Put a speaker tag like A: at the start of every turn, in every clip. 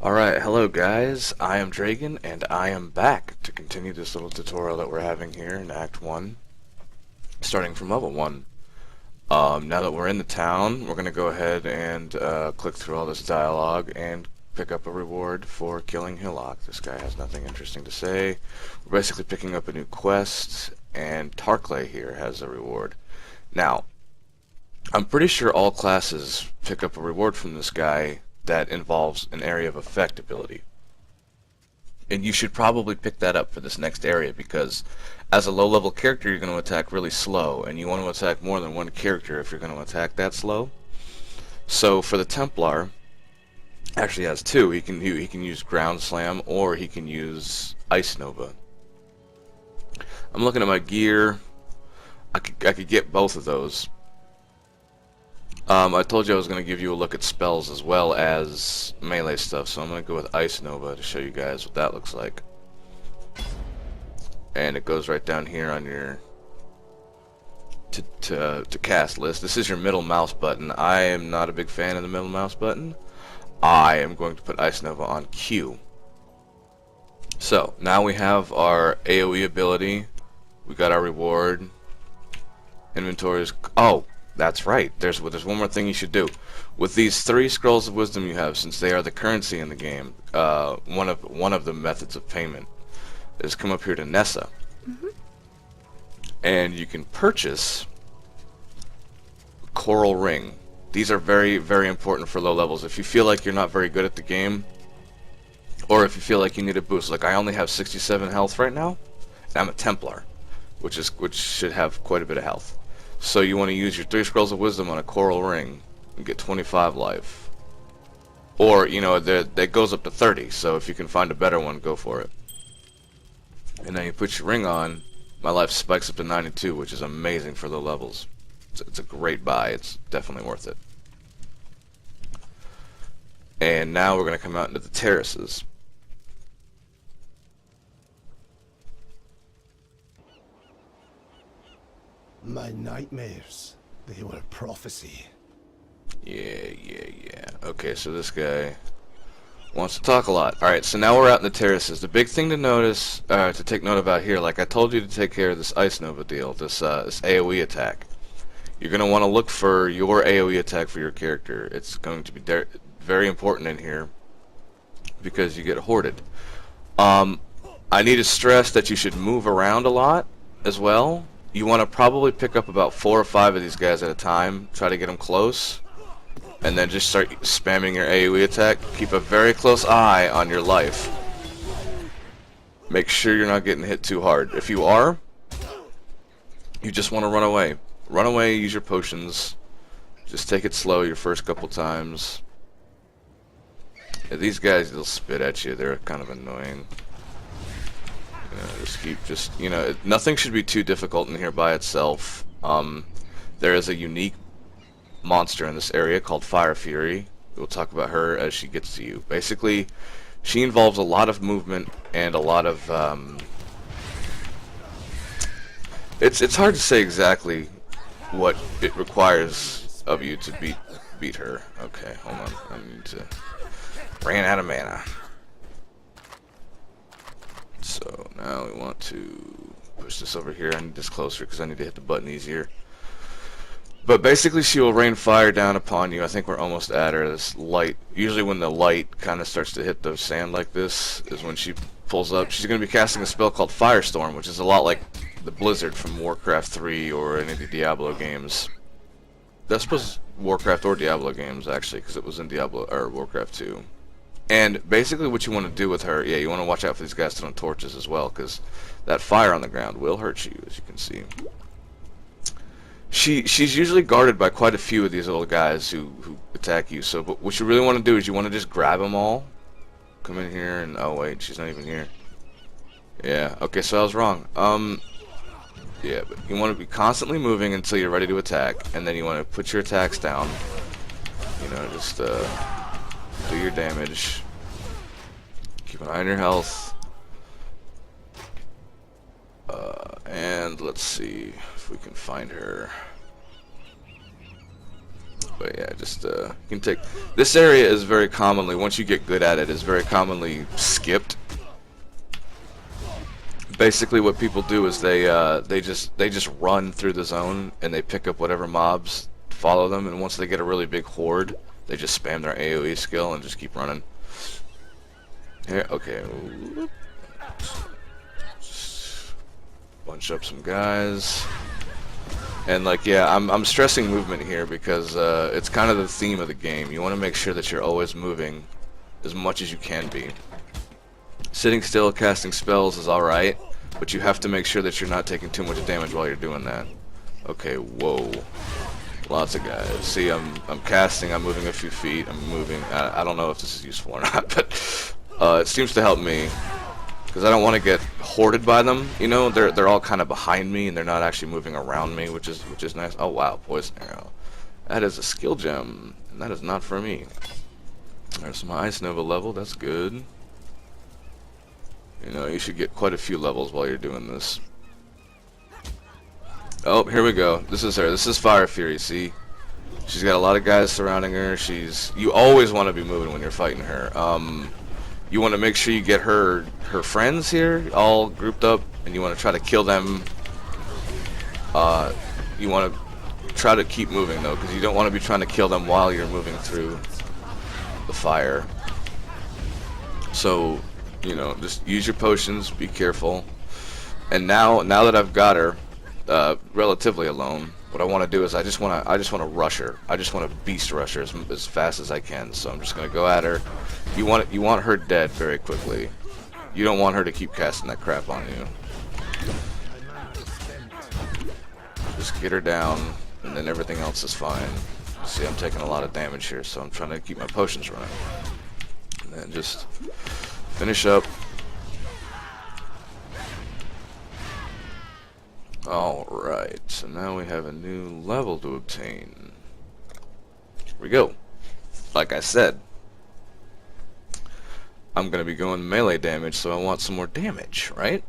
A: Alright, hello guys, I am Dreygen, and I am back to continue this little tutorial that we're having here in Act 1, starting from level 1. Now that we're in the town, we're going to go ahead and click through all this dialogue and pick up a reward for killing Hillock. This guy has nothing interesting to say. We're basically picking up a new quest, and Tarkley here has a reward. Now, I'm pretty sure all classes pick up a reward from this guy that involves an area of effect ability. And you should probably pick that up for this next area, because as a low-level character you're going to attack really slow, and you want to attack more than one character if you're going to attack that slow. So for the Templar, actually has two. He can use Ground Slam, or he can use Ice Nova. I'm looking at my gear. I could get both of those. I told you I was going to give you a look at spells as well as melee stuff, so I'm going to go with Ice Nova to show you guys what that looks like. And it goes right down here on your to cast list. This is your middle mouse button. I am not a big fan of the middle mouse button. I am going to put Ice Nova on Q. So now we have our AoE ability. We got our reward. Inventory is... Oh! That's right. There's one more thing you should do. With these 3 scrolls of wisdom you have, since they are the currency in the game, one of the methods of payment is come up here to Nessa, and you can purchase Coral Ring. These are very, very important for low levels. If you feel like you're not very good at the game, or if you feel like you need a boost, like I only have 67 health right now, and I'm a Templar, which should have quite a bit of health. So you want to use your 3 scrolls of wisdom on a coral ring and get 25 life. Or, you know, that goes up to 30, so if you can find a better one, go for it. And then you put your ring on, my life spikes up to 92, which is amazing for low levels. It's a great buy, it's definitely worth it. And now we're going to come out into the terraces.
B: My nightmares, they were prophecy.
A: Yeah. Okay, so this guy wants to talk a lot. Alright, so now we're out in the terraces. The big thing to notice, to take note about here, like I told you to take care of this Ice Nova deal, this AoE attack. You're going to want to look for your AoE attack for your character. It's going to be very important in here, because you get hoarded. I need to stress that you should move around a lot as well. You want to probably pick up about 4 or 5 of these guys at a time, try to get them close, and then just start spamming your AoE attack. Keep a very close eye on your life. Make sure you're not getting hit too hard. If you are, you just want to run away. Run away, use your potions. Just take it slow your first couple times. Yeah, these guys, they'll spit at you. They're kind of annoying. Nothing should be too difficult in here by itself. There is a unique monster in this area called Fire Fury. We'll talk about her as she gets to you. Basically, she involves a lot of movement and a lot of... It's hard to say exactly what it requires of you to beat her. Okay, hold on. I need to... Ran out of mana. So now we want to push this over here. I need this closer because I need to hit the button easier. But basically she will rain fire down upon you. I think we're almost at her. This light, usually when the light kind of starts to hit the sand like this is when she pulls up. She's going to be casting a spell called Firestorm, which is a lot like the Blizzard from Warcraft 3 or any of the Diablo games. I suppose Warcraft or Diablo games actually, because it was in Diablo or Warcraft 2. And basically what you want to do with her, you want to watch out for these guys throwing torches as well, because that fire on the ground will hurt you, as you can see. She's usually guarded by quite a few of these little guys who attack you, so but what you really want to do is you want to just grab them all. Come in here and... oh wait, she's not even here. Yeah, okay, so I was wrong. Yeah, but you want to be constantly moving until you're ready to attack, and then you want to put your attacks down. You know, just do your damage. Keep an eye on your health. And let's see if we can find her. But yeah, just you can take. This area is very commonly, once you get good at it, is very commonly skipped. Basically, what people do is they just run through the zone and they pick up whatever mobs follow them, and once they get a really big horde, they just spam their AOE skill and just keep running. Here, okay. Just bunch up some guys. And like, yeah, I'm stressing movement here because it's kind of the theme of the game. You want to make sure that you're always moving as much as you can be. Sitting still, casting spells is alright, but you have to make sure that you're not taking too much damage while you're doing that. Okay, whoa. Lots of guys. See, I'm casting, I'm moving a few feet, I'm moving. I don't know if this is useful or not, but it seems to help me. Because I don't want to get hoarded by them, you know. They're all kind of behind me, and they're not actually moving around me, which is nice. Oh wow, poison arrow. That is a skill gem, and that is not for me. There's my ice nova level. That's good. You know, you should get quite a few levels while you're doing this. Oh, here we go. This is her. This is Fire Fury. See, she's got a lot of guys surrounding her. You always want to be moving when you're fighting her. You want to make sure you get her friends here all grouped up, and you want to try to kill them. You want to try to keep moving though, because you don't want to be trying to kill them while you're moving through the fire. So, you know, just use your potions, be careful. And now that I've got her relatively alone, what I want to do is I just want to rush her. I just want to beast rush her as fast as I can. So I'm just going to go at her. You want her dead very quickly. You don't want her to keep casting that crap on you. Just get her down, and then everything else is fine. See, I'm taking a lot of damage here, so I'm trying to keep my potions running. And then just finish up. Alright, so now we have a new level to obtain. Here we go. Like I said, I'm going to be going melee damage, so I want some more damage, right?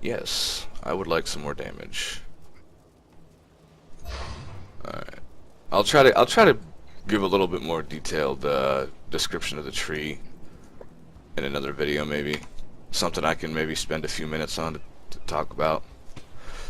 A: Yes, I would like some more damage. Alright. I'll try to give a little bit more detailed description of the tree in another video, maybe. Something I can maybe spend a few minutes on to talk about.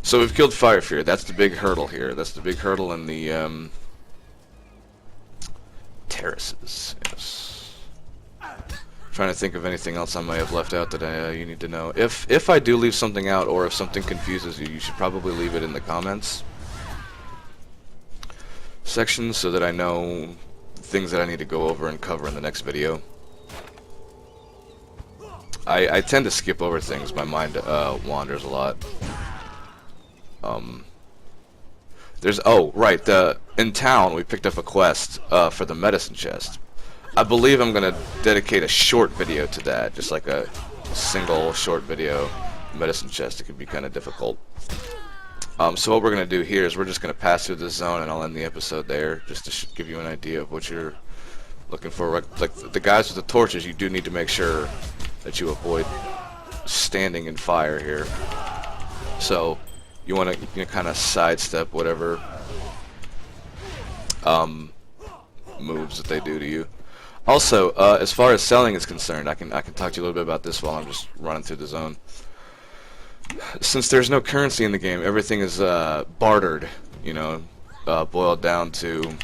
A: So we've killed Fire Fury. That's the big hurdle here. That's the big hurdle in the terraces. Yes. Trying to think of anything else I might have left out that you need to know. If I do leave something out, or if something confuses you, you should probably leave it in the comments section so that I know things that I need to go over and cover in the next video. I tend to skip over things. My mind wanders a lot. There's right. In town we picked up a quest for the medicine chest. I believe I'm gonna dedicate a short video to that, just like a single short video. Medicine chest. It can be kind of difficult. So what we're gonna do here is we're just gonna pass through this zone, and I'll end the episode there, just to give you an idea of what you're looking for. Like the guys with the torches, you do need to make sure that you avoid standing in fire here. So you want to kind of sidestep whatever moves that they do to you. Also, as far as selling is concerned, I can talk to you a little bit about this while I'm just running through the zone. Since there's no currency in the game, everything is bartered. You know, boiled down to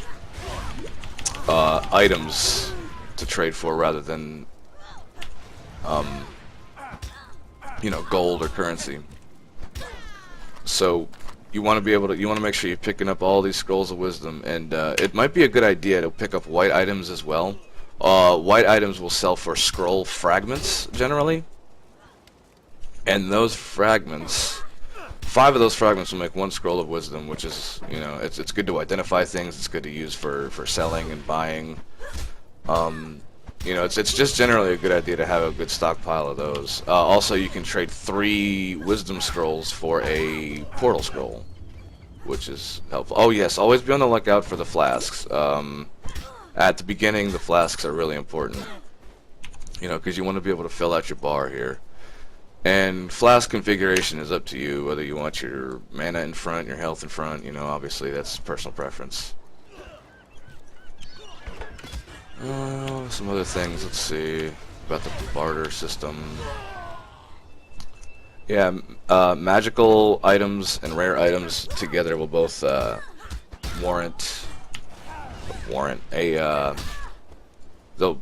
A: items to trade for rather than you know, gold or currency. So you want to make sure you're picking up all these scrolls of wisdom, and it might be a good idea to pick up white items as well. White items will sell for scroll fragments generally, and those fragments, 5 of those fragments will make 1 scroll of wisdom, which is, you know, it's good to identify things. It's good to use for selling and buying. You know, it's just generally a good idea to have a good stockpile of those. Also, you can trade 3 wisdom scrolls for a portal scroll, which is helpful. Oh yes, always be on the lookout for the flasks. At the beginning, the flasks are really important. You know, because you want to be able to fill out your bar here. And flask configuration is up to you, whether you want your mana in front, your health in front, you know, obviously that's personal preference. Some other things, let's see, about the barter system. Yeah, magical items and rare items together will both warrant a, they'll,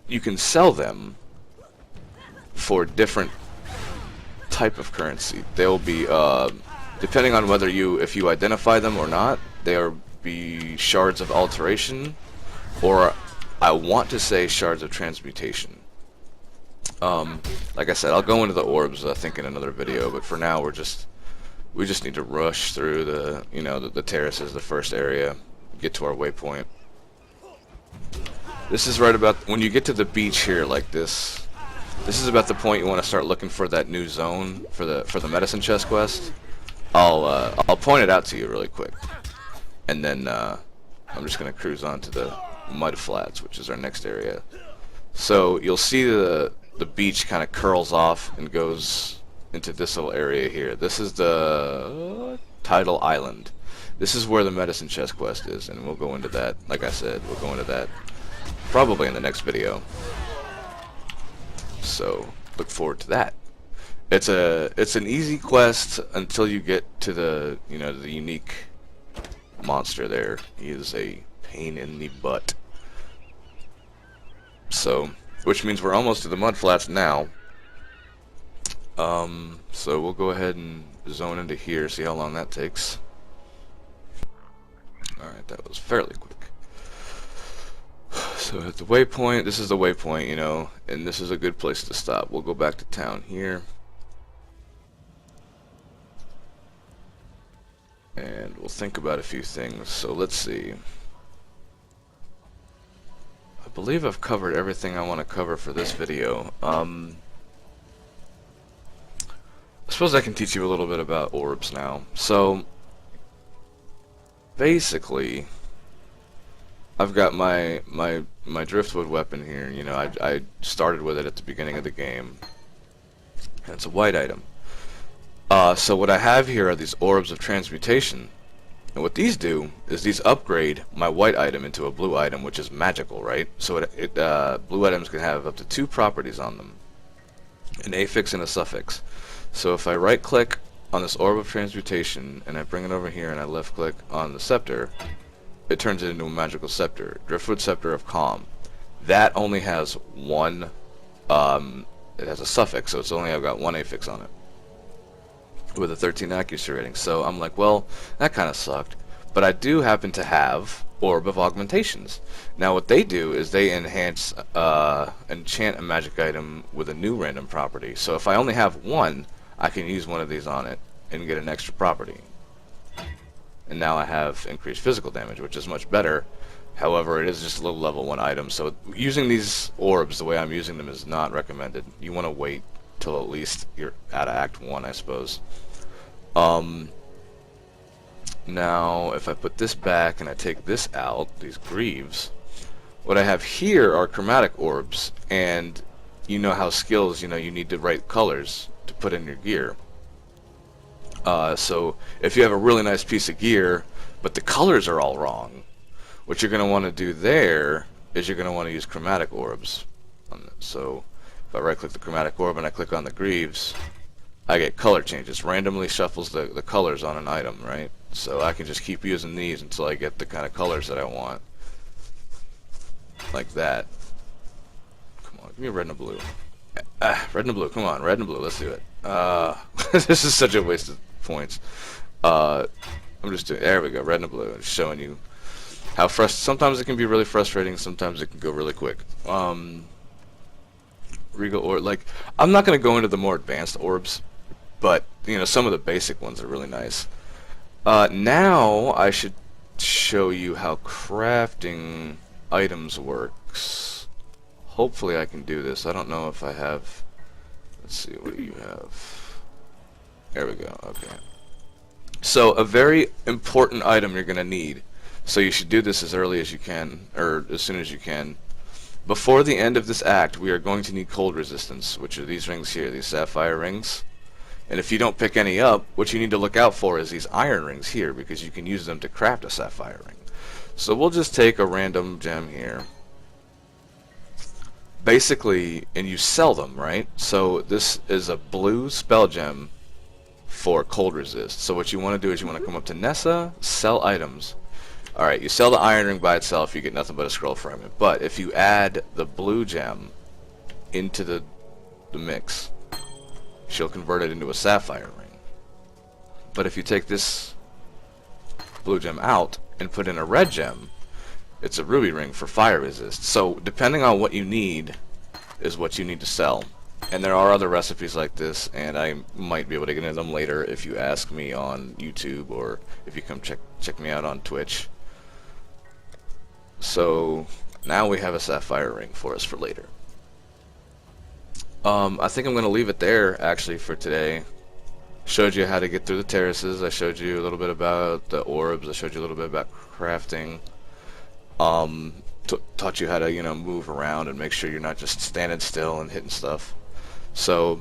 A: you can sell them for different type of currency. They'll be, depending on whether if you identify them or not, they'll be shards of alteration, or I want to say shards of transmutation. Like I said, I'll go into the orbs, I think, in another video, but for now we just need to rush through the, you know, the terraces, the first area, get to our waypoint. This is right about when you get to the beach here, like this. This is about the point you want to start looking for that new zone for the medicine chest quest. I'll point it out to you really quick, and then I'm just gonna cruise on to the mud flats, which is our next area. So you'll see the beach kind of curls off and goes into this little area here. This is the Tidal Island. This is where the medicine chest quest is, and we'll go into that. Like I said, we'll go into that probably in the next video. So look forward to that. It's an easy quest until you get to the, you know, the unique monster there. He is a pain in the butt. So, which means we're almost to the mud flats now. So we'll go ahead and zone into here, see how long that takes. Alright, that was fairly quick. So at the waypoint, this is the waypoint, you know, and this is a good place to stop. We'll go back to town here. And we'll think about a few things. So let's see. I believe I've covered everything I want to cover for this video. I suppose I can teach you a little bit about orbs now. So basically, I've got my driftwood weapon here. You know, I started with it at the beginning of the game, and it's a white item. So what I have here are these orbs of transmutation, and what these do is these upgrade my white item into a blue item, which is magical, right? So blue items can have up to 2 properties on them, an affix and a suffix. So if I right click on this orb of transmutation and I bring it over here and I left click on the scepter, it turns it into a magical scepter, Driftwood Scepter of Calm. That only has one, it has a suffix, so it's only, I've got 1 affix on it, with a 13 accuracy rating. So I'm like, well, that kind of sucked. But I do happen to have Orb of Augmentations. Now what they do is they enhance, enchant a magic item with a new random property. So if I only have 1, I can use one of these on it and get an extra property. And now I have increased physical damage, which is much better. However, it is just a little level 1 item, so using these orbs the way I'm using them is not recommended. You want to wait till at least you're out of Act 1, I suppose. Now, if I put this back and I take this out, these greaves, what I have here are chromatic orbs, and you know how skills, you know, you need the right colors to put in your gear. So if you have a really nice piece of gear, but the colors are all wrong, what you're going to want to do there is you're going to want to use chromatic orbs. So if I right click the chromatic orb and I click on the greaves, I get color changes. Randomly shuffles the colors on an item, right? So I can just keep using these until I get the kind of colors that I want. Like that. Come on, give me a red and a blue. Red and a blue, come on, red and blue, let's do it. This is such a waste of points. I'm just doing, there we go, red and a blue. It's showing you how sometimes it can be really frustrating, sometimes it can go really quick. Regal orb, like, I'm not going to go into the more advanced orbs, but, you know, some of the basic ones are really nice. Now I should show you how crafting items works. Hopefully I can do this. I don't know if I have, let's see, what do you have? There we go, okay. So a very important item you're going to need, so you should do this as early as you can, or as soon as you can, Before the end of this act, we are going to need cold resistance, which are these rings here, these sapphire rings. And if you don't pick any up, what you need to look out for is these iron rings here, because you can use them to craft a sapphire ring. So we'll just take a random gem here. Basically, and you sell them, right? So this is a blue spell gem for cold resist. So what you want to do is you want to come up to Nessa, sell items. Alright, you sell the iron ring by itself, you get nothing but a scroll fragment. But if you add the blue gem into the mix, she'll convert it into a sapphire ring. But if you take this blue gem out and put in a red gem, it's a ruby ring for fire resist. So depending on what you need is what you need to sell. And there are other recipes like this, and I might be able to get into them later if you ask me on YouTube or if you come check me out on Twitch. So now we have a sapphire ring for us for later. I think I'm going to leave it there actually for today. Showed you how to get through the terraces. I showed you a little bit about the orbs. I showed you a little bit about crafting. Taught you how to, you know, move around and make sure you're not just standing still and hitting stuff. So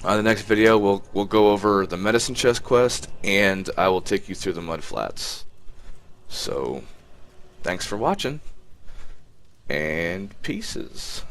A: on the next video we'll go over the medicine chest quest, and I will take you through the mud flats. So thanks for watching, and pieces.